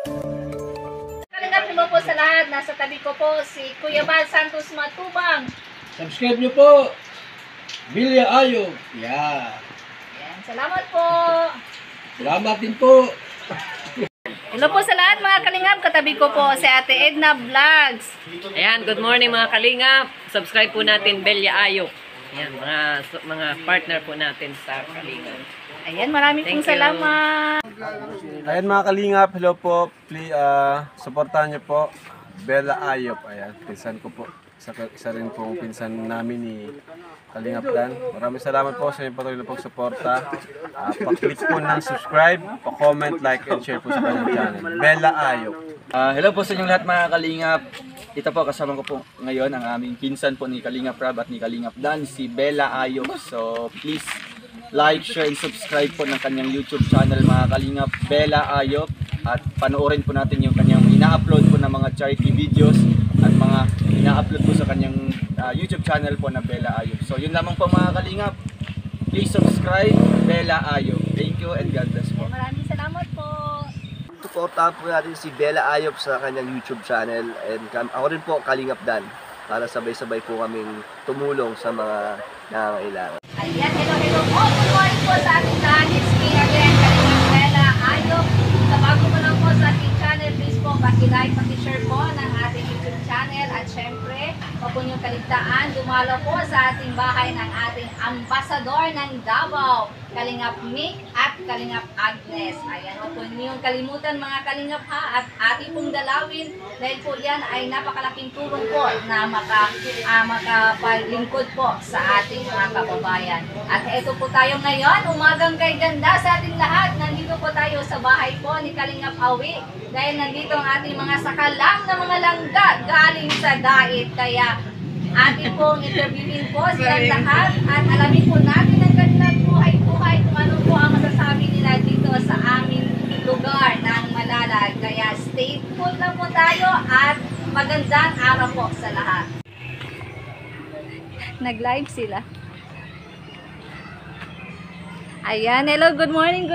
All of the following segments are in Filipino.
Kalingap mo po sa lahat. Nasa tabi ko po si Kuya Bal Santos Matubang. Subscribe nyo po. Bilya Ayo. Yeah. Yan. Salamat po. Salamat din po. Hello po sa lahat mga kalingap. Katabi ko po si Ate Edna Vlogs. Ayan, good morning mga kalingap. Subscribe po natin Belya Ayok. Ayan, mga partner po natin sa kalingap. Ayan, maraming pong salamat. Ayan mga kalingap, hello po. Please, supportahan niyo po Bella Ayop. Ayan, pinsan ko po. Isa rin pong pinsan namin ni Kalingap Dan. Maraming salamat po sa inyong patuloy na pagsuporta. Pa-click po ng subscribe, pa-comment, like, and share po sa kanyang channel. Bella Ayop. Hello po sa inyong lahat mga Kalingap. Ito po, kasama ko po ngayon ang aming pinsan po ni Kalingap Rab at ni Kalingap Dan, si Bella Ayop. So please like, share, and subscribe po ng kanyang YouTube channel mga Kalingap, Bella Ayop. At panoorin po natin yung kanyang ina-upload po ng mga charity videos at mga ina-upload po sa kanyang YouTube channel po na Bella Ayop. So yun lamang po mga Kalingap. Please subscribe, Bella Ayop. Thank you and God bless po. Maraming salamat po. Suportahan po natin si Bella Ayop sa kanyang YouTube channel, and ako rin po, Kalingap Dan, para sabay-sabay po kaming tumulong sa mga nangangailangan. Ayan, hello po. Good morning po sa ating lahat. It's me again, Kalingap Bella Ayop. Sa bago po lang po sa ating channel, please po, paki-like, paki-share po ng ating YouTube channel. At syempre, huwag po niyong kaligtaan, dumalo po sa ating bahay ng ating ambasador ng Davao, Kalingap Mick at Kalingap Agnes. Ayan, huwag po niyong kalimutan mga Kalingap ha, at ating pong dalawin dahil po yan ay napakalaking tulong po na makapaglingkod po sa ating mga kababayan. At eto po tayo ngayon, umagang kay ganda sa ating lahat. Nandito po tayo sa bahay po ni Kalingap Awi dahil nandito ang ating mga sakalang na mga langga galing sa dait. Kaya ating pong interviewin po silang lahat at alamin po natin ang kanilang buhay-buhay kung ano po ang masasabi nila dito sa aming lugar ng Malalag. Kaya stay put lang po tayo at magandang araw po sa lahat. Nag-live sila. Ayan, hello, good morning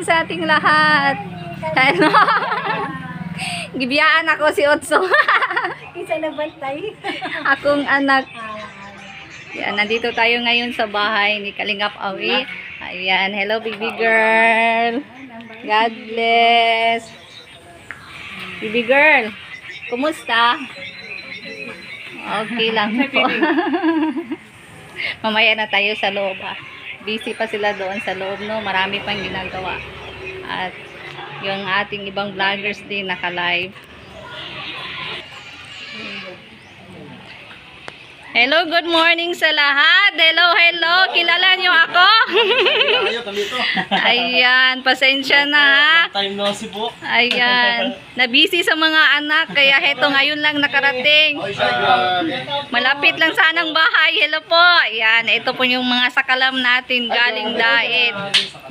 sa ating lahat. Hello. Gibiyaan ako si Otso. Isa na bantay. Akong anak. Yan, nandito tayo ngayon sa bahay ni Kalingap Awi. Ayan, hello baby girl. God bless. Baby girl, kumusta? Okay lang po. Mamaya na tayo sa loob ha. Busy pa sila doon sa loob, no? Marami pang ginagawa. At yung ating ibang vloggers din naka-live. Hello, good morning sa lahat. Hello, kilala nyo ako? Ayan, pasensya na ha. Time no si po. Ayan, nabisi sa mga anak, kaya heto ngayon lang nakarating. Malapit lang sanang bahay. Hello po. Ayan, ito po yung mga sakalam natin galing dait.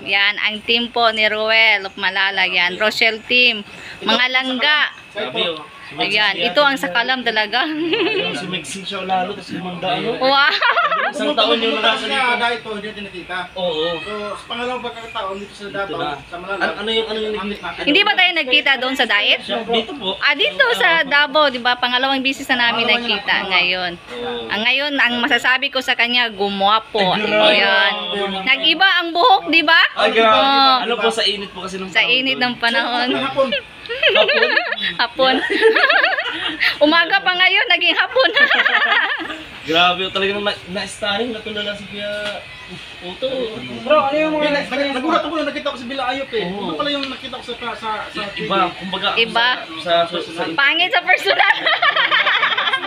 Yan, ang team po ni Ruel of Malala. Yan, Rochelle team. Mga langga. Ayan, ito ang sakalam talaga. Sumigsig siya lalo, tapos 500. Wow! Isang taon yung nasa dito. Dahil ito, hindi nakita. Oo. So, sa pangalawang pagkakataon dito sa Davao, sa Malalag. Ano yung Hindi ba tayo nagkita doon sa diet? Dito po. Dito sa Davao, di ba? Pangalawang bisis na namin nagkita ngayon. Ngayon, ang masasabi ko sa kanya, gumwapo. Ayan. Nag-iba ang buhok, di ba? Ano po, sa init po kasi ng Sa init ng panahon. Hapon. Hapon. Umaga pa ngayon, naging hapon. Grabe, talagang na-styling, natulala si Kuya Uto. Bro, ano yung mga... Nagulat ako na nakita ko si Bella Ayop eh. Oo. Ano pala yung nakita ko sa Iba, kumbaga, Iba. sa Pangit sa personal.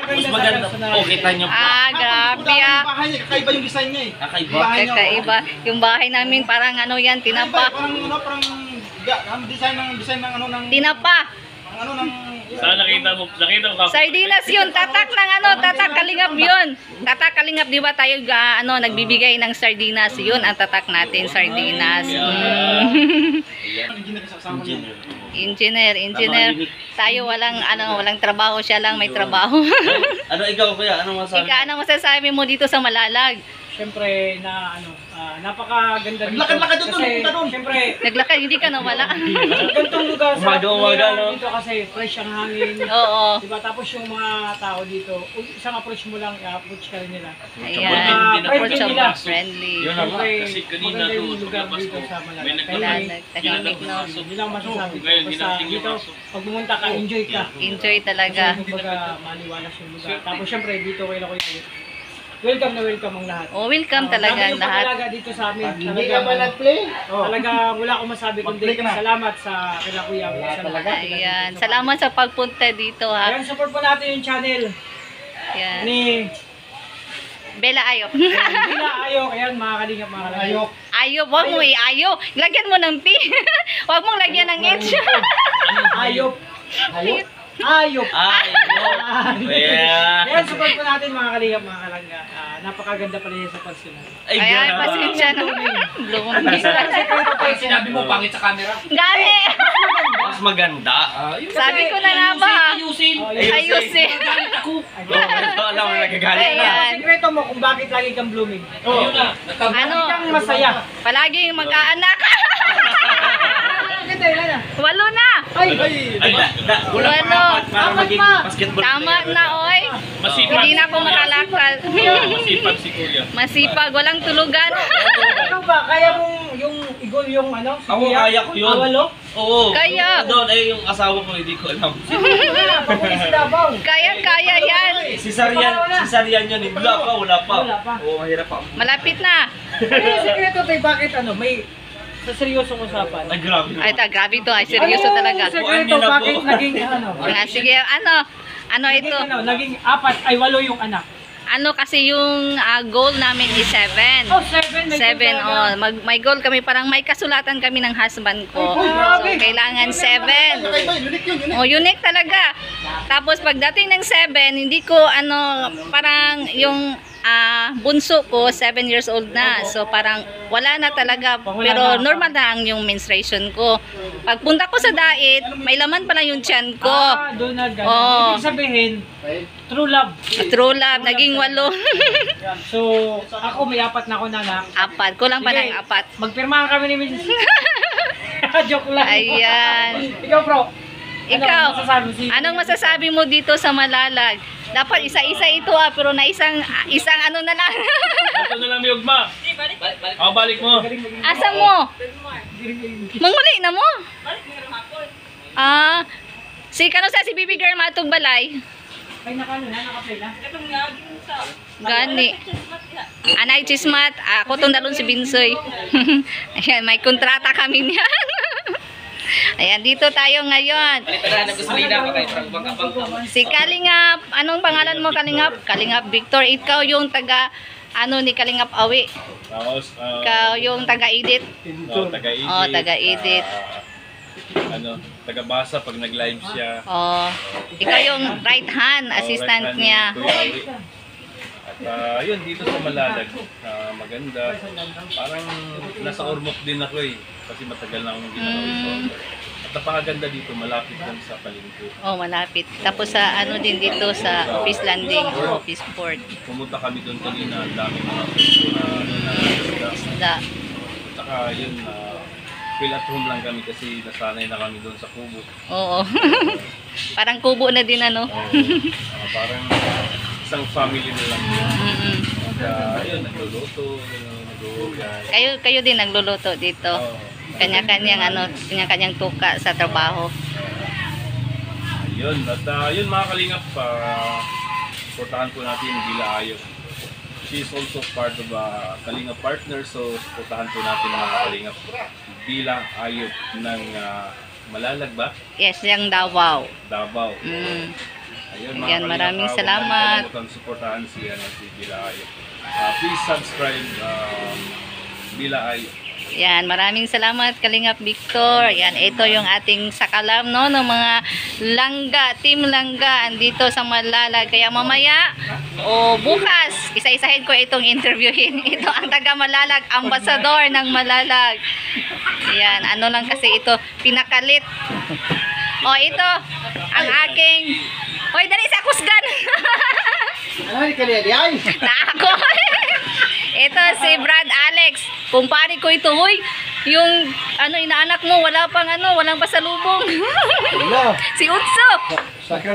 mas maganda. Oh, kita nyo po. Grabe Yung bahay niya, kakaiba yung design niya eh. Kakaiba. Bahay niya, Kakaiba. Yung bahay namin parang ano yan, tinapa. Parang design ng ano ng... Tinapa. Ano ng... Saan nakita mo ka? Sardinas yun, tatak ng ano, tatak kalingap yun. Tatak kalingap, di ba tayo nagbibigay ng sardinas yun, ang tatak natin, sardinas. Engineer. Tayo walang trabaho, siya lang may trabaho. Ano ikaw kuya? Anong masasabi? Ika, anong masasabi mo dito sa Malalag? Siyempre na Napakaganda dito. Naglakad-lakad doon, Kasi, punta doon. siyempre, Naglakad, hindi ka nawala. gantong lugar sa Umaga, no? dito kasi fresh ang hangin. Oo. Diba? Tapos yung mga tao dito, isang approach mo lang, i-approach ka rin nila. Ayan. Friendly Approachable, nila. friendly. Yun ang Siyempre, kasi kanina maganda yung doon, lugar paglabas dito ko, sa may Malalag. Malalag, tahimik, no? Hindi lang masasabi ko. Ngayon, Basta hinating yung dito, aso. pag pumunta ka, enjoy ka. Enjoy talaga. Kasi kumbaga, maliwalas yung lugar. Tapos syempre, dito kayo welcome na welcome ang lahat. Oh, welcome talaga Dami yung lahat. pag-alaga dito sa amin. Hindi ka ba nag-play? Talaga wala akong masabi kundi salamat sa kila Kuya. Ayan. Salamat sa pagpunta dito, ha. Ayan, support po natin yung channel Ayan. ni Bella Ayop. Bila Ayok. Ayan, mga kalingap, mga kalingap. Ayop, wag mo i-ayop. Lagyan mo ng P. Wag mong lagyan ng H. Ayop. Ayop? Ayop. Yeah. Ayan, support po natin mga kalingap, mga kalangga. Napakaganda pala yung sa personal. Ay, Ayan, grabe. pasensya na. Blooming. Sinabi mo, pangit sa camera. Gani! Mas maganda. Sabi ko na nga ba? Ayusin. Alam mo, nagagalit na. Ayan. Sikreto mo kung bakit lagi kang blooming. Ano? Kang masaya. Palaging mag-aanak. Ganda, ilan na? 8 na. Ay, wala Walo. pa apat para maging basketball Tama player. na, oy. Masipag. Hindi na ako makalakal. Masipag si Kuya. Masipag, walang tulugan. Ikaw ba, kaya mong yung igol yung ano? Si Ako, Kuya? kaya ko yun. Awalo? Oo. Kaya. Doon, yung asawa ko, hindi ko alam. Papulis Davao. Kaya yan. Si Sarian yun. Wala pa, wala pa. Wala pa. Oo, mahirap pa. Malapit na. Ano yung sikreto tayo, bakit ano, may sa seryosong usapan? Ay, grabe. Ay, grabe to. Ay, seryoso Ano talaga. yung sikreto, bakit naging ano? Sige, ano ito? Naging ano, naging 8 ay 8 yung anak. Ano kasi yung goal namin is 7. Oh, 7. 7, oh. May goal kami, parang may kasulatan kami ng husband ko. So, kailangan 7. Oh, unique talaga. Tapos, pagdating ng 7, hindi ko, parang yung bunso ko, 7 years old na. So, parang wala na talaga. Pero normal na ang yung menstruation ko. Pagpunta ko sa diet, may laman pala yung tiyan ko. Doon na gano'n. Oh. Ibig sabihin, true love. True love, naging 8. So, ako may 4 na ako na anak. 4, kulang pa ng 4. Magpirmahan kami ni Mrs. Joke lang. Ayan. Ikaw, bro. Ikaw, Anong masasabi mo dito sa Malalag? Dapat isa-isa ito pero na isang ano na lang. Ito na lang, Miyugma. Balik mo. Asa mo? Manguli na mo? Si Bibi Girl matong balay. Ay, naka-play na. Gani. Anay chismat, ako tong dalon si Binsoy. Ayan, may kontrata kami niyan. Ayan, dito tayo ngayon. Si Kalingap, anong pangalan mo, Kalingap? Kalingap Victor, ikaw yung taga, ni Kalingap Awi. Tapos, Ikaw yung taga-edit. taga-edit. Oh, taga-edit. Taga-basa pag nag-live siya. Oh, ikaw yung right hand assistant niya. At yun, dito sa Malalag, maganda. Parang nasa Ormoc din ako kasi matagal na akong ginawa ito. At napakaganda dito, malapit lang sa palengke. Oh, malapit. Tapos sa din dito sa office landing, office port. Pumunta kami doon kanina, ang dami mga puso na Isda. At saka yun, feel at home lang kami kasi nasanay na kami doon sa kubo. Oo. Parang kubo na din Parang isang family na lang yun. Ayun, nagluluto, nag-uugay. Kayo din nagluluto dito. Kanya-kanyang tuka sa trabaho. Ayun, at yun mga kalingap, supportahan po natin Bila Ayop. She is also part of Kalingap Partner, so supportahan po natin mga kalingap Bila Ayop ng Malalag ba? Yes, yung Davao. Davao. Ayun, mga Ayan, maraming kalingap, salamat. huwag kalimutan supportahan si Bila Ayop. Please subscribe Bila Ayop. Yan, maraming salamat Kalingap Victor. Yan, ito yung ating sakalam ng mga langga, team langga andito sa Malalag. Kaya mamaya o bukas, isa-isahin ko itong interviewin. Ito ang taga Malalag, ambasador ng Malalag. Yan, lang kasi ito, pinakalit. O ito, ang aking Hoy, dali sa kusgan. Ano ni kaliya di ay? Ako. Ito si Brad Alex. Kumpare ko ito, hoy. Yung inaanak mo, walang pasalubong. Wala. Si Utso.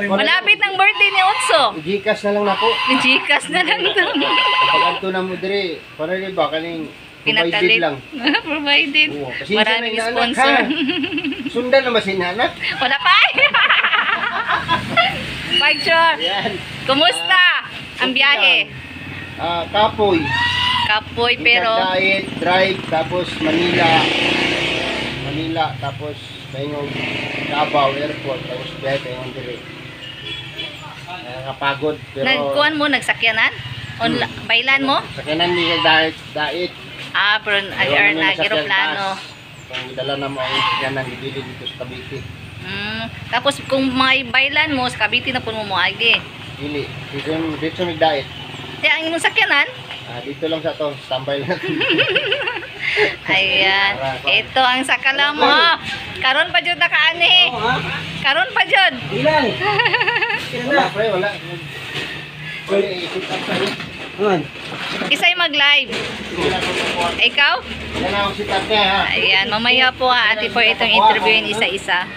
Malapit ng birthday ni Utso. Gcash na lang na po. Gcash na lang to. Kapag anto na mo dire, para rin ba kaning provided Pinatalit. lang. Provided. Oo, kasi Maraming isa na inaanak, sponsor. ha? Sundan naman si inanak. Wala pa. Picture. Yan. Kumusta ang biyahe? Kapoy. Kapoy pero Diet, drive, tapos Manila, tapos tayong Davao Airport, tapos biyahe tayong dire. Nakapagod, pero nagkuhan mo, nagsakyanan? Bailan mo? sa kanan ni diet. Pero nag-aeroplano. Kung dala na mo ang kanan gibili dito sa Cavite. Tapos kung may bailan mo, sa Cavite na po mo agi. Dili, dito ni diet. Kaya ang imong sakyanan? Dito lang sa to, standby lang. Ayan. Ito ang sakala mo. Karon pa jud nakaani. Karon pa jud. Ilan? Wala pre, wala. Wala, ikot up sa'yo. Isa'y mag-live. Ikaw? Yan ang sit up niya ha. Ayan, mamaya po ate for itong interviewin isa-isa.